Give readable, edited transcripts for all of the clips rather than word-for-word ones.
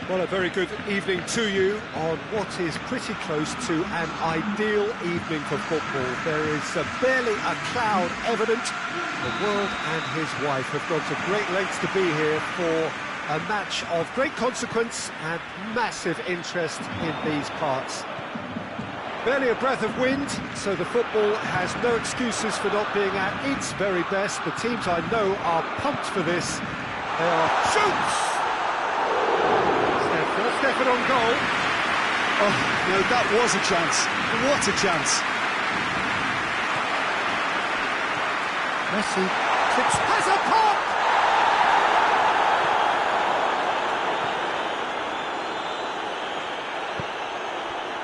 Well, a very good evening to you on what is pretty close to an ideal evening for football. There is barely a cloud evident. The world and his wife have gone to great lengths to be here for a match of great consequence and massive interest in these parts. Barely a breath of wind, so the football has no excuses for not being at its very best. The teams I know are pumped for this. They are shoots! Stefan on goal. Oh, no, that was a chance. What a chance. Messi has a pop!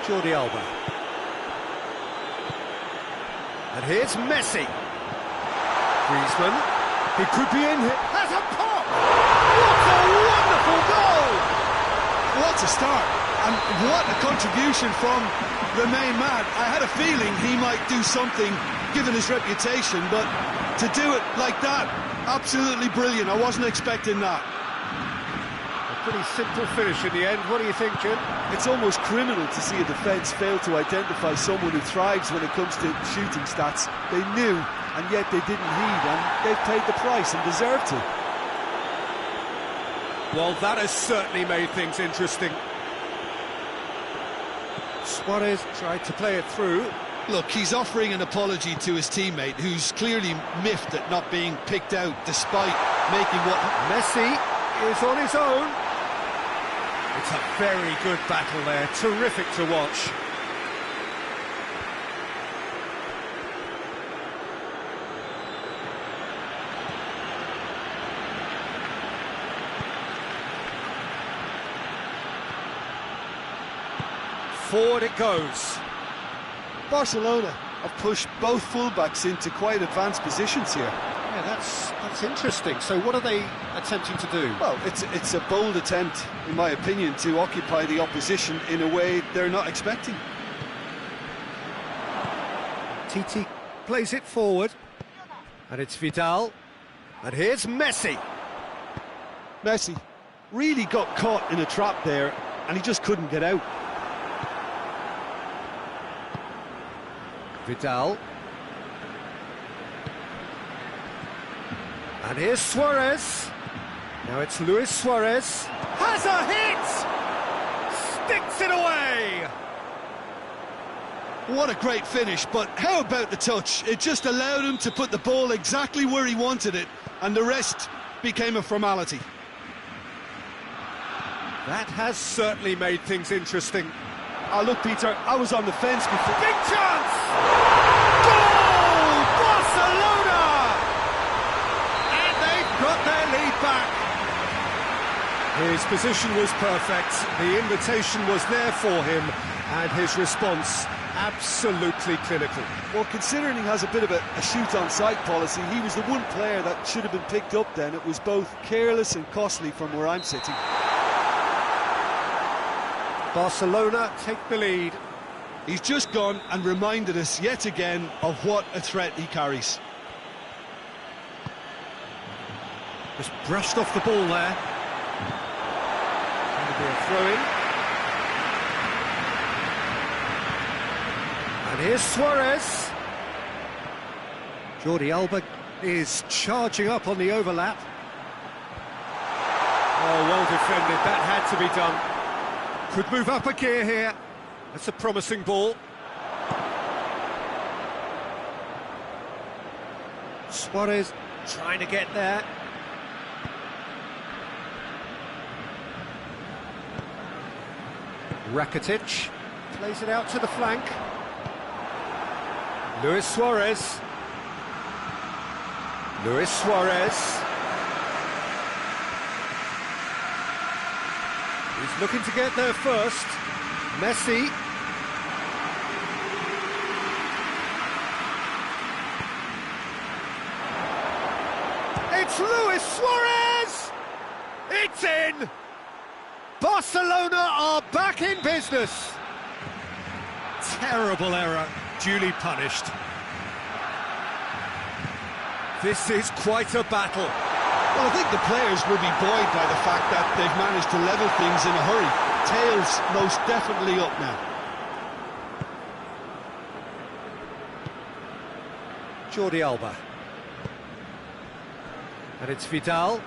Jordi Alba. And here's Messi. Griezmann. He could be in here. Has a pop! What a wonderful goal! What a start, and what a contribution from the main man. I had a feeling he might do something, given his reputation, but to do it like that, absolutely brilliant. I wasn't expecting that. A pretty simple finish in the end. What do you think, Jim? It's almost criminal to see a defence fail to identify someone who thrives when it comes to shooting stats. They knew, and yet they didn't heed, and they've paid the price and deserved to. Well, that has certainly made things interesting. Suarez tried to play it through. Look, he's offering an apology to his teammate, who's clearly miffed at not being picked out despite making what... Messi is on his own. It's a very good battle there, terrific to watch. Forward it goes. Barcelona have pushed both fullbacks into quite advanced positions here. Yeah, that's interesting. So what are they attempting to do? Well, it's a bold attempt, in my opinion, to occupy the opposition in a way they're not expecting. Titi plays it forward. And it's Vidal. And here's Messi. Messi really got caught in a trap there, and he just couldn't get out. Vidal. And here's Suarez. Now it's Luis Suarez. Has a hit! Sticks it away! What a great finish, but how about the touch? It just allowed him to put the ball exactly where he wanted it, and the rest became a formality. That has certainly made things interesting. Oh, look, Peter, I was on the fence before. Big chance! Goal! Barcelona! And they've got their lead back. His position was perfect, the invitation was there for him, and his response absolutely clinical. Well, considering he has a bit of a shoot-on-sight policy, he was the one player that should have been picked up then. It was both careless and costly from where I'm sitting. Barcelona take the lead. He's just gone and reminded us yet again of what a threat he carries. Just brushed off the ball there. Going to be a throw-in. And here's Suarez. Jordi Alba is charging up on the overlap. Oh, well defended. That had to be done. Could move up a gear here. That's a promising ball. Suarez trying to get there. Rakitic plays it out to the flank. Luis Suarez. Luis Suarez. He's looking to get there first. Messi. It's Luis Suarez! It's in! Barcelona are back in business. Terrible error, duly punished. This is quite a battle. Well, I think the players will be buoyed by the fact that they've managed to level things in a hurry. Tails most definitely up now. Jordi Alba. And it's Vidal.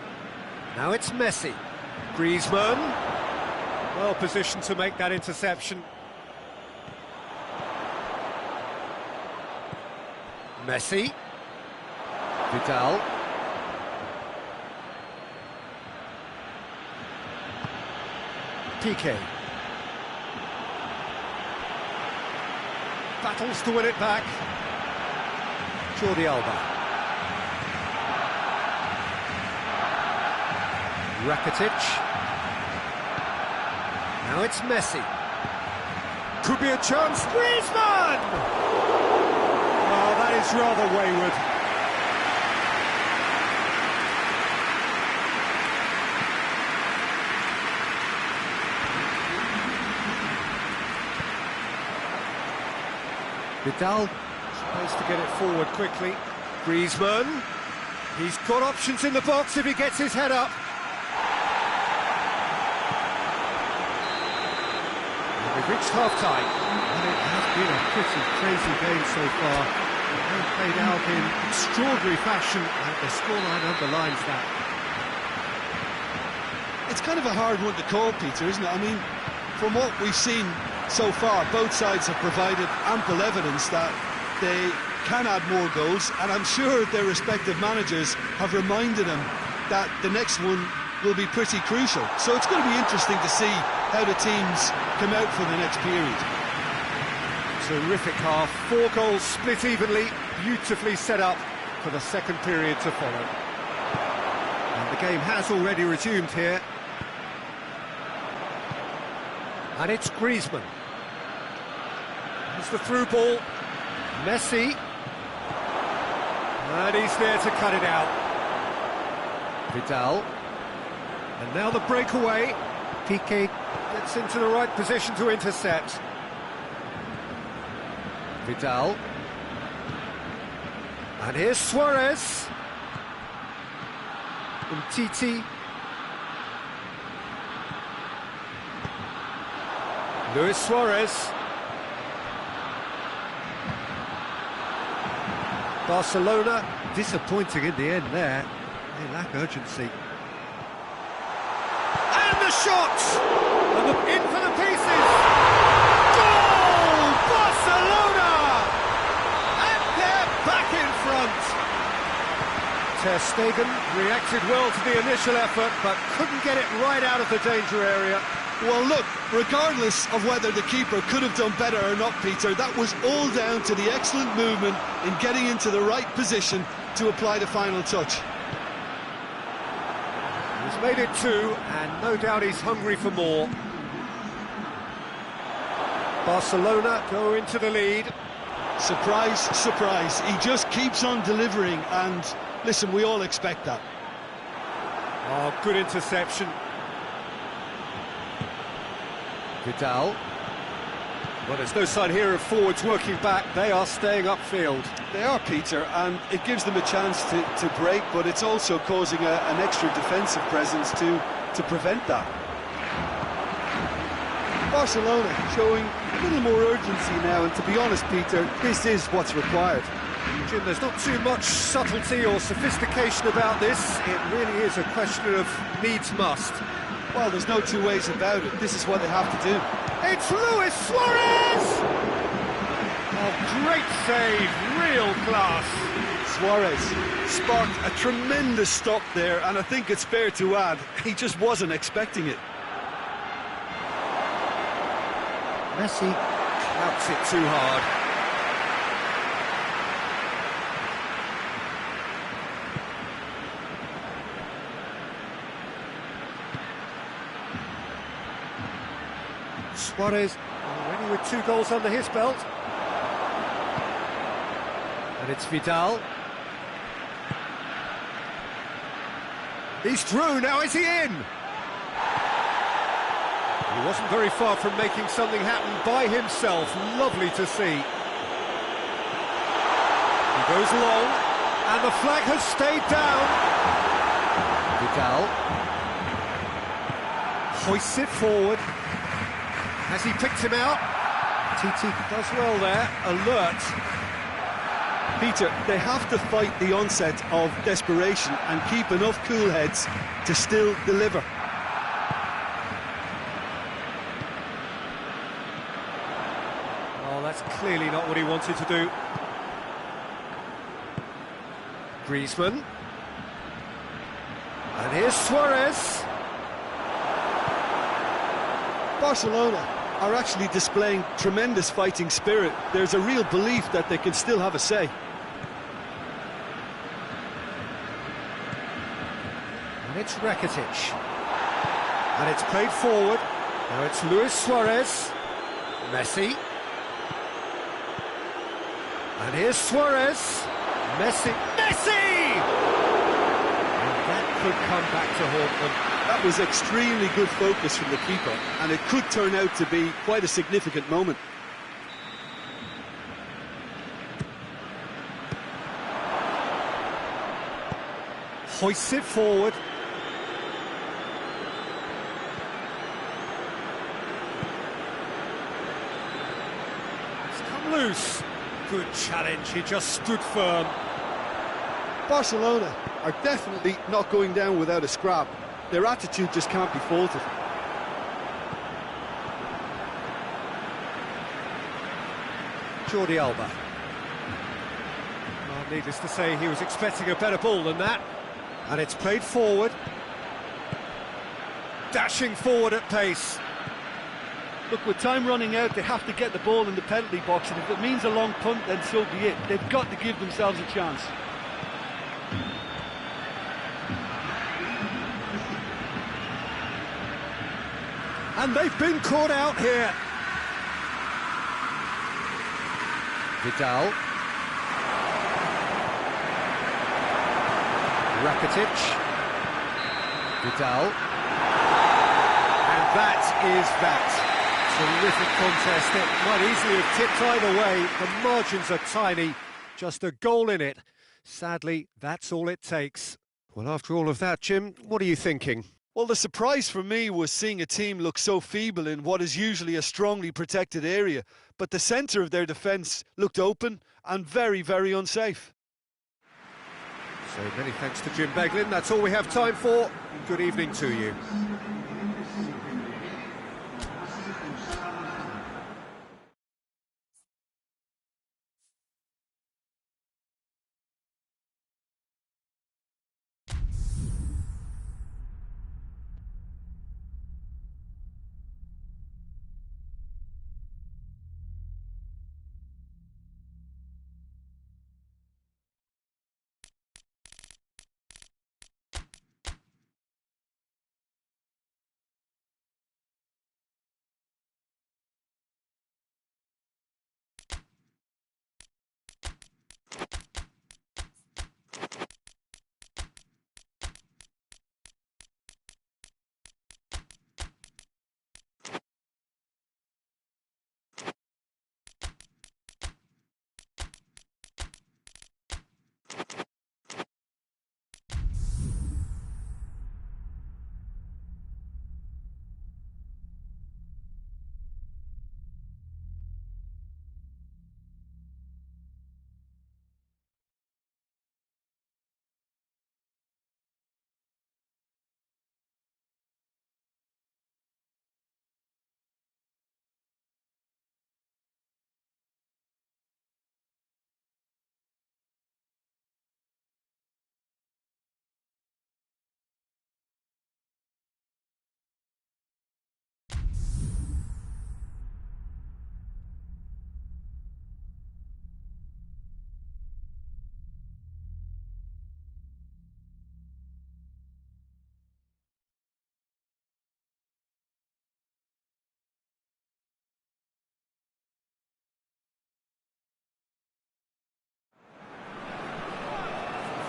Now it's Messi. Griezmann. Well positioned to make that interception. Messi. Vidal. Piqué. Battles to win it back. Jordi Alba. Rakitic. Now it's Messi. Could be a chance. Griezmann! Oh, that is rather wayward. Vidal supposed to get it forward quickly. Griezmann. He's got options in the box if he gets his head up. We've reached half-time. Well, it has been a pretty crazy game so far. They've played out in extraordinary fashion, and the scoreline underlines that. It's kind of a hard one to call, Peter, isn't it? I mean, from what we've seen so far, both sides have provided ample evidence that they can add more goals, and I'm sure their respective managers have reminded them that the next one will be pretty crucial. So it's going to be interesting to see how the teams come out for the next period. Terrific half, 4 goals split evenly, beautifully set up for the second period to follow. And the game has already resumed here. And it's Griezmann. Here's the through ball. Messi. And he's there to cut it out. Vidal. And now the breakaway. Piqué gets into the right position to intercept. Vidal. And here's Suarez. Umtiti. Luis Suarez. Barcelona disappointing in the end there. They lack urgency. And the shot! And in for the pieces! Goal! Barcelona! And they're back in front! Ter Stegen reacted well to the initial effort, but couldn't get it right out of the danger area. Well, look, regardless of whether the keeper could have done better or not, Peter, that was all down to the excellent movement in getting into the right position to apply the final touch. He's made it 2, and no doubt he's hungry for more. Barcelona go into the lead. Surprise, surprise, he just keeps on delivering, and listen, we all expect that. Oh, good interception. Vidal. Well, there's no sign here of forwards working back. They are staying upfield. They are, Peter, and it gives them a chance to break, but it's also causing an extra defensive presence to prevent that. Barcelona showing a little more urgency now, and to be honest, Peter, this is what's required. Jim, there's not too much subtlety or sophistication about this. It really is a question of needs must. Well, there's no two ways about it. This is what they have to do. It's Luis Suarez! Oh, great save, real class. Suarez sparked a tremendous stop there, and I think it's fair to add, he just wasn't expecting it. Messi clouts it too hard. Suarez already with 2 goals under his belt. And it's Vidal. He's through, now is he in? He wasn't very far from making something happen by himself, lovely to see. He goes long, and the flag has stayed down. Vidal hoists it forward. Has he picked him out? TT does well there, alert. Peter, they have to fight the onset of desperation and keep enough cool heads to still deliver. Oh, that's clearly not what he wanted to do. Griezmann. And here's Suarez. Barcelona are actually displaying tremendous fighting spirit. There's a real belief that they can still have a say. And it's Rakitic. And it's played forward. Now it's Luis Suarez. Messi. And here's Suarez. Messi. Messi! And that could come back to haunt them. That was extremely good focus from the keeper, and it could turn out to be quite a significant moment. Hoists it forward. It's come loose. Good challenge, he just stood firm. Barcelona are definitely not going down without a scrap. Their attitude just can't be faulted. Jordi Alba. Well, needless to say, he was expecting a better ball than that. And it's played forward. Dashing forward at pace. Look, with time running out, they have to get the ball in the penalty box, and if it means a long punt, then so be it. They've got to give themselves a chance. And they've been caught out here. Vidal. Rakitic. Vidal. And that is that. Terrific contest. It might easily have tipped either way. The margins are tiny. Just a goal in it. Sadly, that's all it takes. Well, after all of that, Jim, what are you thinking? Well, the surprise for me was seeing a team look so feeble in what is usually a strongly protected area. But the centre of their defence looked open and very, very unsafe. So many thanks to Jim Beglin. That's all we have time for. Good evening to you.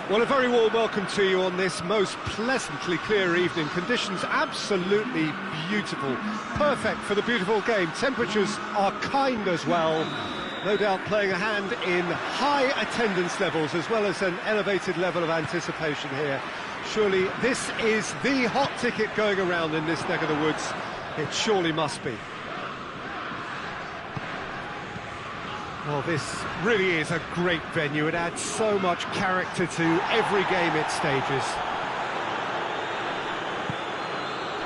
Well, a very warm welcome to you on this most pleasantly clear evening. Conditions absolutely beautiful. Perfect for the beautiful game. Temperatures are kind as well. No doubt playing a hand in high attendance levels as well as an elevated level of anticipation here. Surely this is the hot ticket going around in this neck of the woods. It surely must be. Well, this really is a great venue. It adds so much character to every game it stages.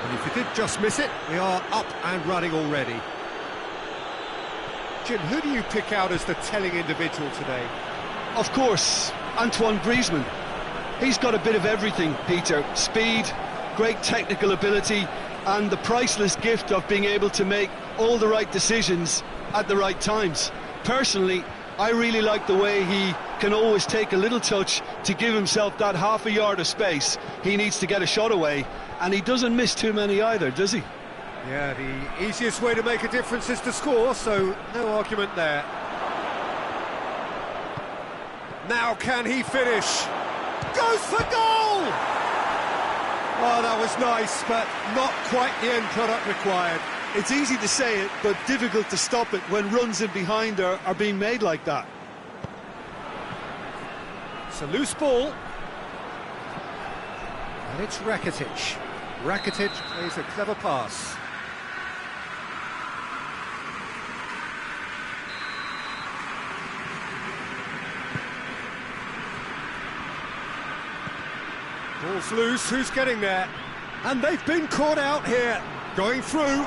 And if you did just miss it, we are up and running already. Jim, who do you pick out as the telling individual today? Of course, Antoine Griezmann. He's got a bit of everything, Peter. Speed, great technical ability, and the priceless gift of being able to make all the right decisions at the right times. Personally, I really like the way he can always take a little touch to give himself that half a yard of space he needs to get a shot away, and he doesn't miss too many either, does he? Yeah, the easiest way to make a difference is to score, so no argument there. Now can he finish? Goes for goal! Oh, that was nice, but not quite the end product required. It's easy to say it, but difficult to stop it when runs in behind are being made like that. It's a loose ball. And it's Rakitic. Rakitic plays a clever pass. Ball's loose, who's getting there? And they've been caught out here. Going through.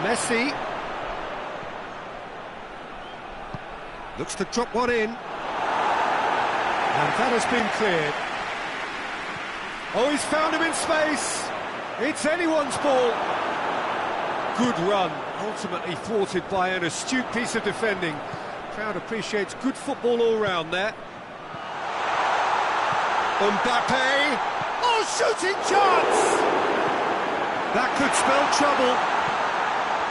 Messi. Looks to drop one in. And that has been cleared. Oh, he's found him in space. It's anyone's ball. Good run. Ultimately thwarted by an astute piece of defending. Crowd appreciates good football all round there. Mbappe. Oh, shooting chance! That could spell trouble.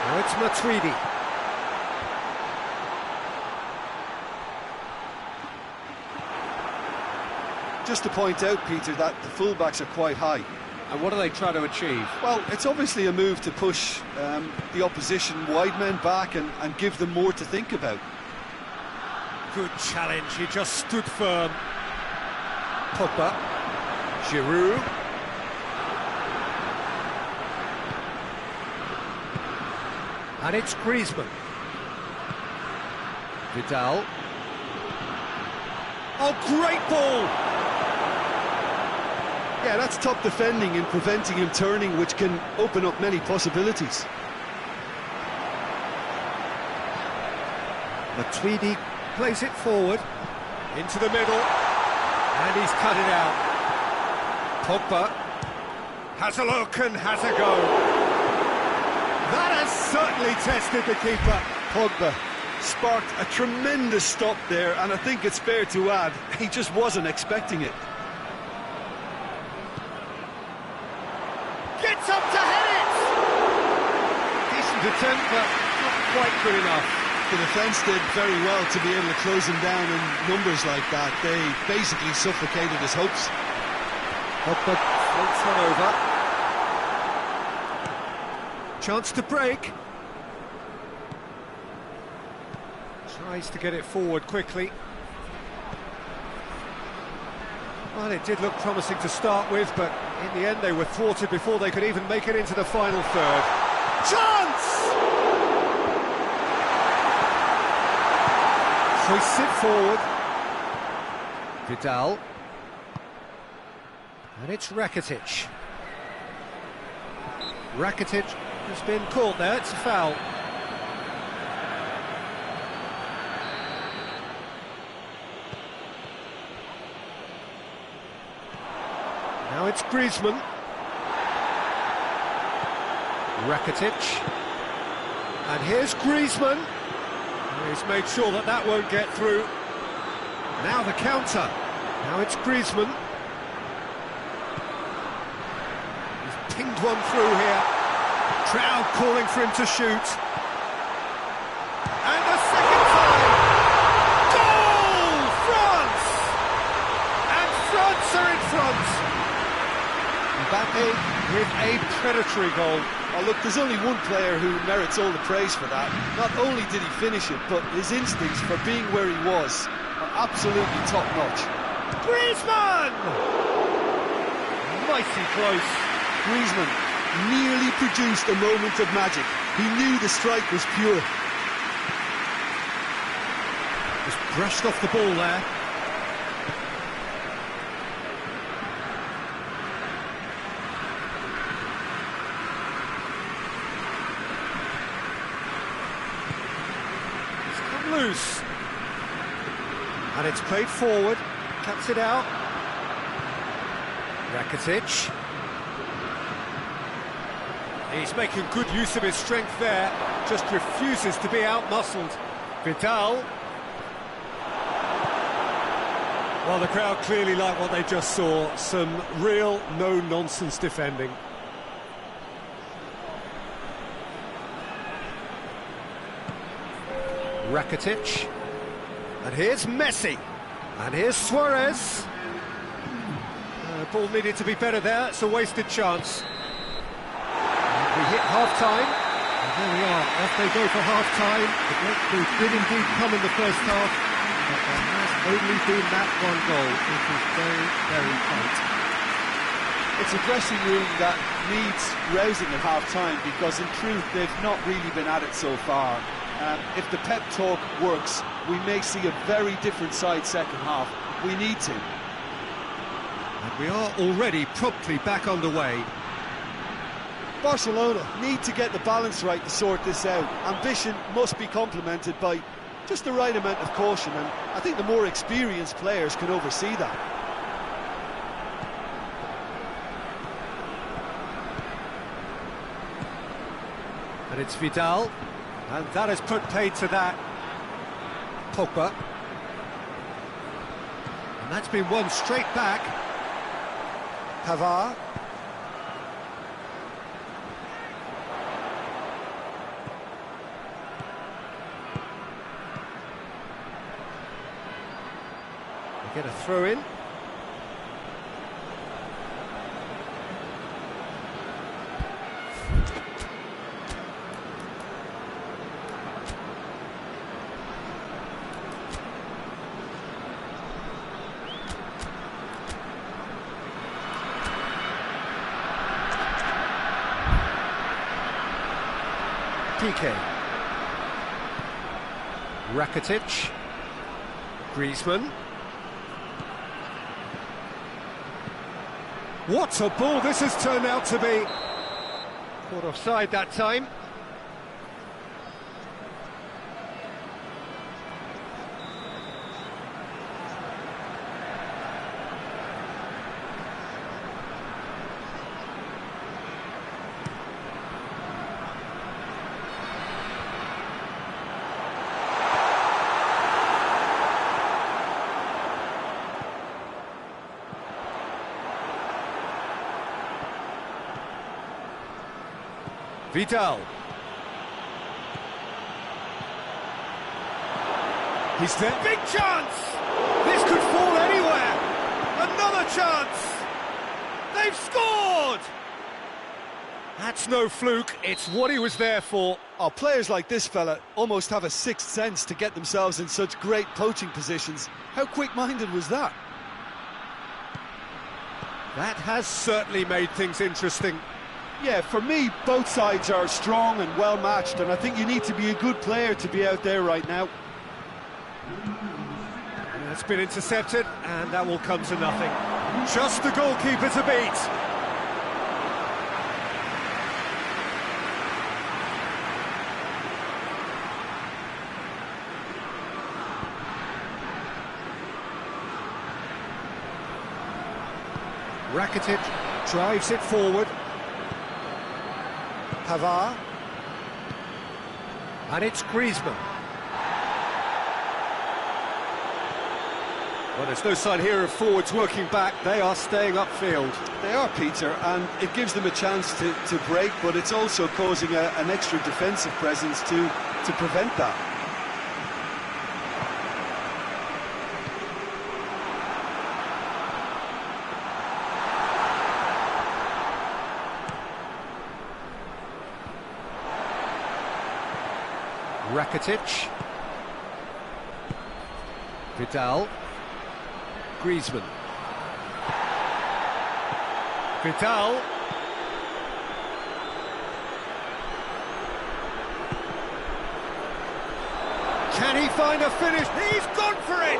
Oh, it's Matuidi. Just to point out, Peter, that the fullbacks are quite high. And what do they try to achieve? Well, it's obviously a move to push the opposition wide men back and give them more to think about. Good challenge, he just stood firm. Pogba. Giroud. And it's Griezmann. Vidal. Oh, great ball! Yeah, that's top defending and preventing him turning, which can open up many possibilities. Matuidi plays it forward, into the middle, and he's cut it out. Pogba has a look and has a go. That has certainly tested the keeper. Pogba sparked a tremendous stop there, and I think it's fair to add, he just wasn't expecting it. Gets up to head it! Decent attempt, but not quite good enough. The defence did very well to be able to close him down in numbers like that. They basically suffocated his hopes. Pogba floats one over. Chance to break. Tries to get it forward quickly. Well, it did look promising to start with, but in the end they were thwarted before they could even make it into the final third. Chance! Hoists it forward. Vidal. And it's Rakitic. Rakitic has been caught there, it's a foul. Now it's Griezmann. Rakitic. And here's Griezmann. He's made sure that that won't get through. Now the counter. Now it's Griezmann. He's pinged one through here. Crowd calling for him to shoot. And the second time. Goal! France! And France are in front. Mbappe with a predatory goal. Oh, look, there's only one player who merits all the praise for that. Not only did he finish it, but his instincts for being where he was are absolutely top-notch. Griezmann! mighty close. Griezmann nearly produced a moment of magic. He knew the strike was pure. Just brushed off the ball there. It's come loose. And it's played forward. Cuts it out. Rakitic. He's making good use of his strength there, just refuses to be out-muscled. Vidal. Well, the crowd clearly like what they just saw. Some real no-nonsense defending. Rakitic. And here's Messi. And here's Suarez. Ball needed to be better there. It's a wasted chance. We hit half-time, and there we are, off they go for half-time. The breakthrough did indeed come in the first half, but there has only been that one goal. It was very, very tight. It's a dressing room that needs rousing at half-time, because in truth they've not really been at it so far. If the pep talk works, we may see a very different side second half. We need to. And we are already promptly back underway. Barcelona need to get the balance right to sort this out. Ambition must be complemented by just the right amount of caution, and I think the more experienced players can oversee that. And it's Vidal, and that has put paid to that. Pogba. And that's been won straight back. Pavard. Get a throw in. PK. Rakitic. Griezmann. What a ball this has turned out to be. Caught offside that time. Vidal. He's there. Big chance! This could fall anywhere. Another chance. They've scored! That's no fluke. It's what he was there for. Oh, players like this fella almost have a sixth sense to get themselves in such great poaching positions. How quick-minded was that? That has certainly made things interesting. Yeah, for me, both sides are strong and well-matched, and I think you need to be a good player to be out there right now. That's been intercepted, and that will come to nothing. Just the goalkeeper to beat. Rakitic drives it forward. Pavard. And it's Griezmann. Well, there's no sign here of forwards working back. They are staying upfield. They are, Peter, and it gives them a chance to break, but it's also causing an extra defensive presence to prevent that. Rakitic. Vidal. Griezmann. Vidal. Can he find a finish? He's gone for it!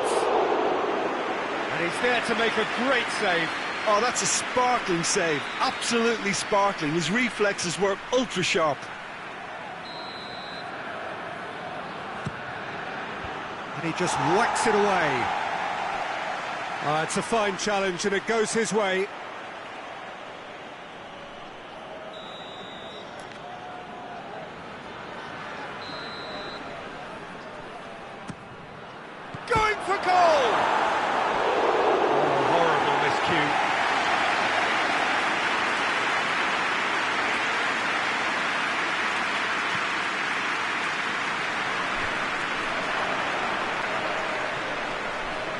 And he's there to make a great save. Oh, that's a sparkling save. Absolutely sparkling. His reflexes were ultra sharp. And he just whacks it away. It's a fine challenge and it goes his way. Going for goal! Oh, horrible miscue.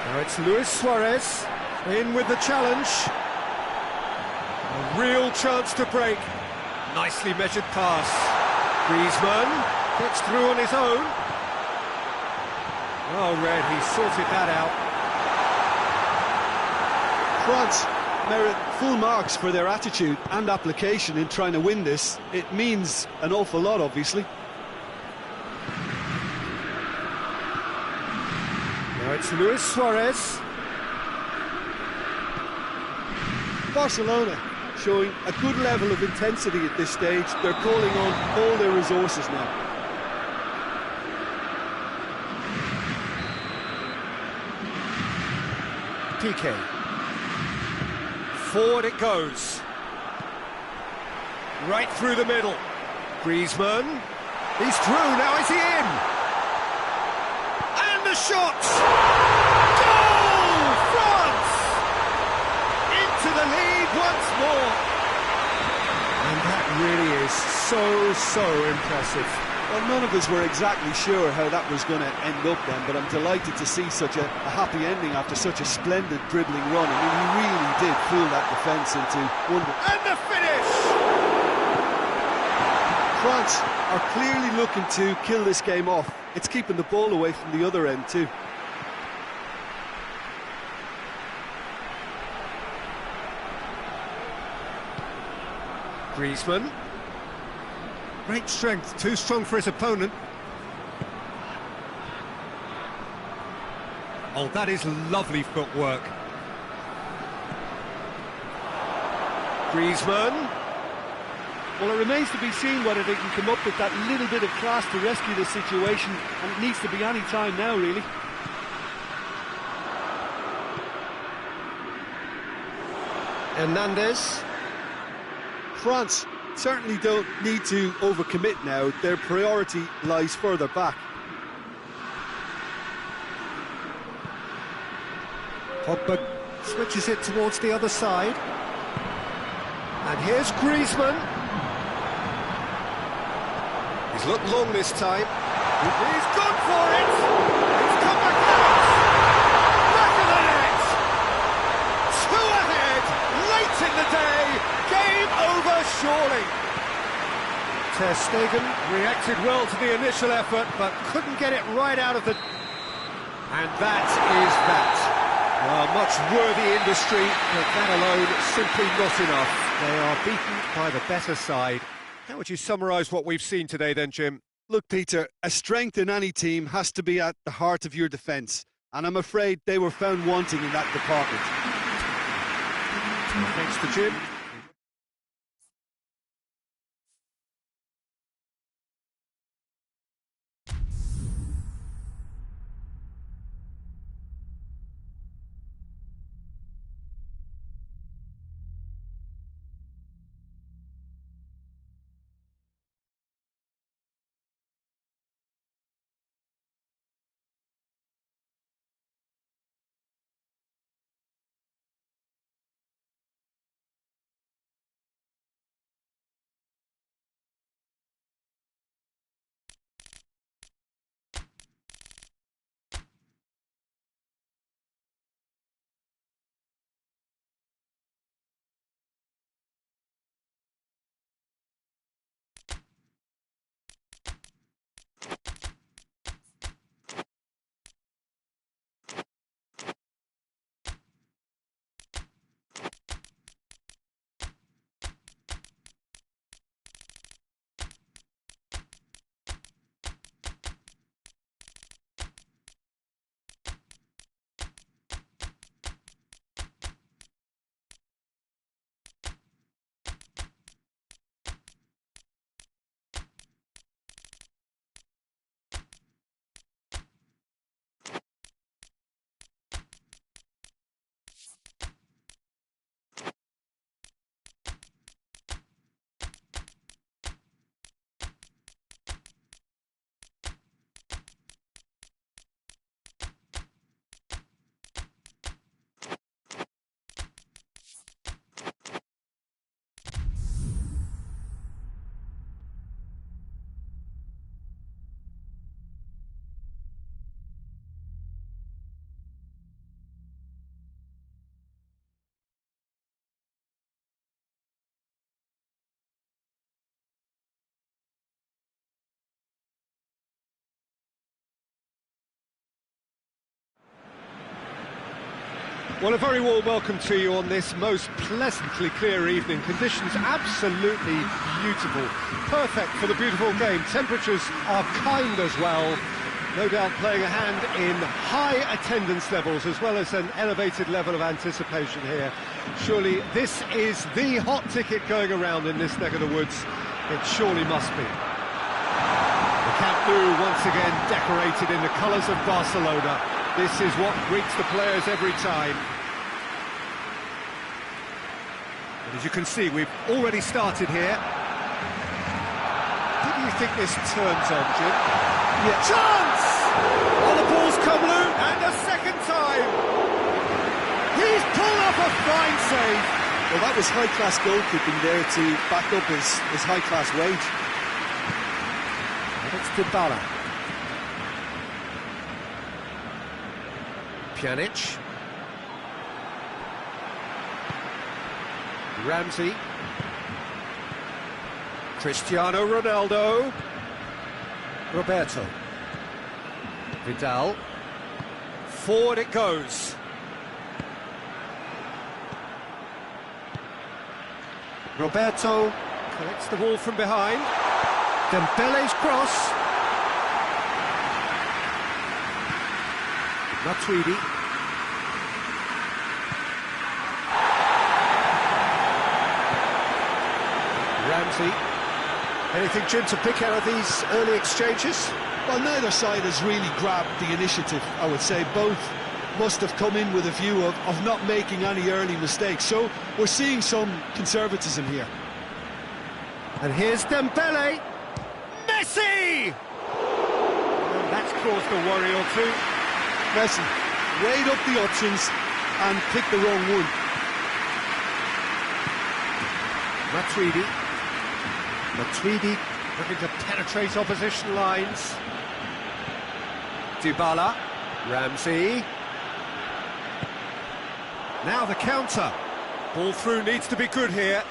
Now it's Luis Suarez in with the challenge. A real chance to break. Nicely measured pass. Griezmann gets through on his own. Oh, Red, he sorted that out. France merit full marks for their attitude and application in trying to win this. It means an awful lot, obviously. Now it's Luis Suarez. Barcelona showing a good level of intensity at this stage. They're calling on all their resources now. PK. Forward it goes. Right through the middle. Griezmann. He's through, now is he in? And the shot! Goal! France! Into the lead once more. And that really is so impressive. Well, none of us were exactly sure how that was going to end up then, but I'm delighted to see such a happy ending after such a splendid dribbling run. I mean, he really did fool that defence into wonder. And the finish! France are clearly looking to kill this game off. It's keeping the ball away from the other end too. Griezmann. Great strength, too strong for his opponent. Oh, that is lovely footwork. Griezmann. Well, it remains to be seen whether they can come up with that little bit of class to rescue the situation, and it needs to be any time now, really. Hernandez. France certainly don't need to overcommit now. Their priority lies further back. Pogba switches it towards the other side. And here's Griezmann. He's looked long this time. He's gone for it! He's come back out! Back of the net! Two ahead! Late in the day! Game over, surely! Ter Stegen reacted well to the initial effort, but couldn't get it right out of the... And that is that. Well, much worthy industry, but that alone simply not enough. They are beaten by the better side. How would you summarise what we've seen today then, Jim? Look, Peter, a strength in any team has to be at the heart of your defence, and I'm afraid they were found wanting in that department. Thanks to Jim. Well, a very warm welcome to you on this most pleasantly clear evening. Conditions absolutely beautiful. Perfect for the beautiful game. Temperatures are kind as well. No doubt playing a hand in high attendance levels as well as an elevated level of anticipation here. Surely this is the hot ticket going around in this neck of the woods. It surely must be. The Camp Nou once again decorated in the colours of Barcelona. This is what greets the players every time. And as you can see, we've already started here. Who do you think this turns on, Jim? Yeah. Chance! Oh, the ball's come loose, and a second time! He's pulled off a fine save! Well, that was high-class goalkeeping there to back up his high-class wage. And it's Dybala. Pjanic. Ramsey. Cristiano Ronaldo. Roberto. Vidal. Forward it goes. Roberto collects the ball from behind. Dembele's cross. Matuidi. Ramsey. Anything, Jim, to pick out of these early exchanges? Well, neither side has really grabbed the initiative, I would say. Both must have come in with a view of not making any early mistakes. So we're seeing some conservatism here. And here's Dembele. Messi! And that's caused a worry or two. Messi weighed up the options and picked the wrong one. Matuidi looking to penetrate opposition lines. Dybala. Ramsey. Now the counter. Ball through needs to be good here.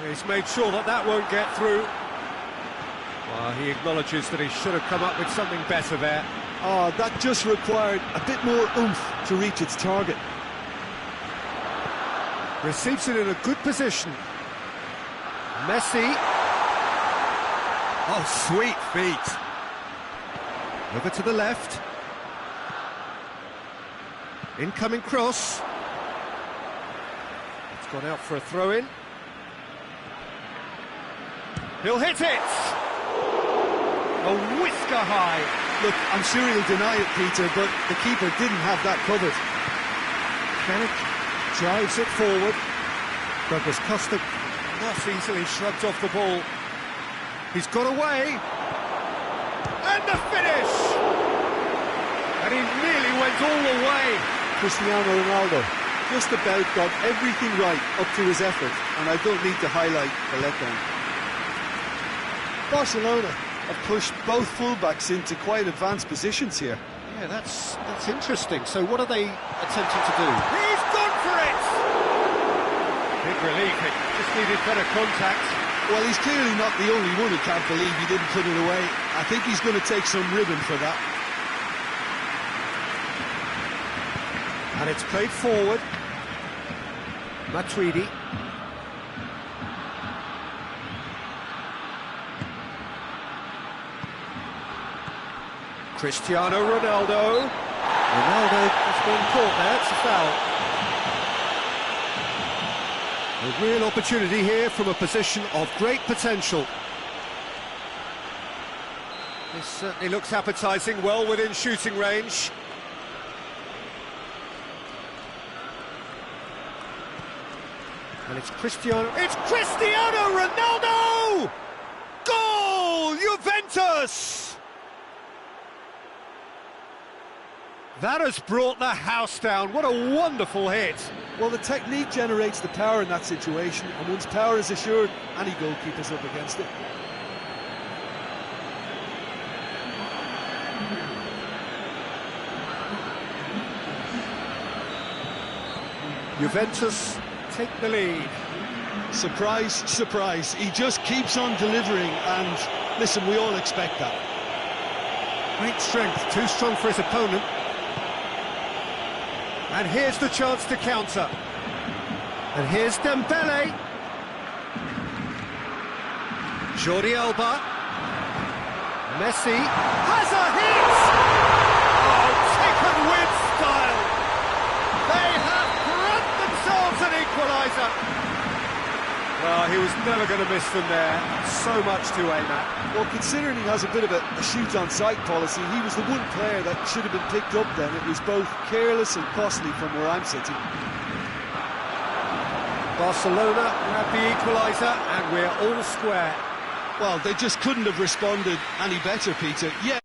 He's made sure that that won't get through. Well, he acknowledges that he should have come up with something better there. Oh, that just required a bit more oomph to reach its target. Receives it in a good position. Messi. Oh, sweet feet. Over to the left. Incoming cross. It's gone out for a throw-in. He'll hit it! A whisker high. Look, I'm sure he'll deny it, Peter, but the keeper didn't have that covered. Pjanic drives it forward. Douglas Costa not easily shrugged off the ball. He's got away. And the finish! And he nearly went all the way. Cristiano Ronaldo just about got everything right up to his effort, and I don't need to highlight the letdown. Barcelona have pushed both fullbacks into quite advanced positions here. Yeah, that's interesting. So what are they attempting to do? He's gone for it! Big relief, it just needed better contact. Well, he's clearly not the only one who can't believe he didn't put it away. I think he's going to take some ribbon for that. And it's played forward. Matuidi. Cristiano Ronaldo. Ronaldo has been caught there, it's a foul. A real opportunity here from a position of great potential. This certainly looks appetising, well within shooting range. And it's Cristiano Ronaldo! Goal! Juventus! That has brought the house down. What a wonderful hit. Well, the technique generates the power in that situation, and once power is assured, any goalkeeper's up against it. Juventus take the lead. Surprise, surprise. He just keeps on delivering, and listen, we all expect that. Great strength, too strong for his opponent. And here's the chance to counter. And here's Dembele. Jordi Alba. Messi has a hit! Oh, taken with style. They have grabbed themselves an equaliser. Well, he was never going to miss them there. So much to aim at. Well, considering he has a bit of a shoot-on-sight policy, he was the one player that should have been picked up then. It was both careless and costly from where I'm sitting. Barcelona grab the equaliser, and we're all square. Well, they just couldn't have responded any better, Peter. Yeah.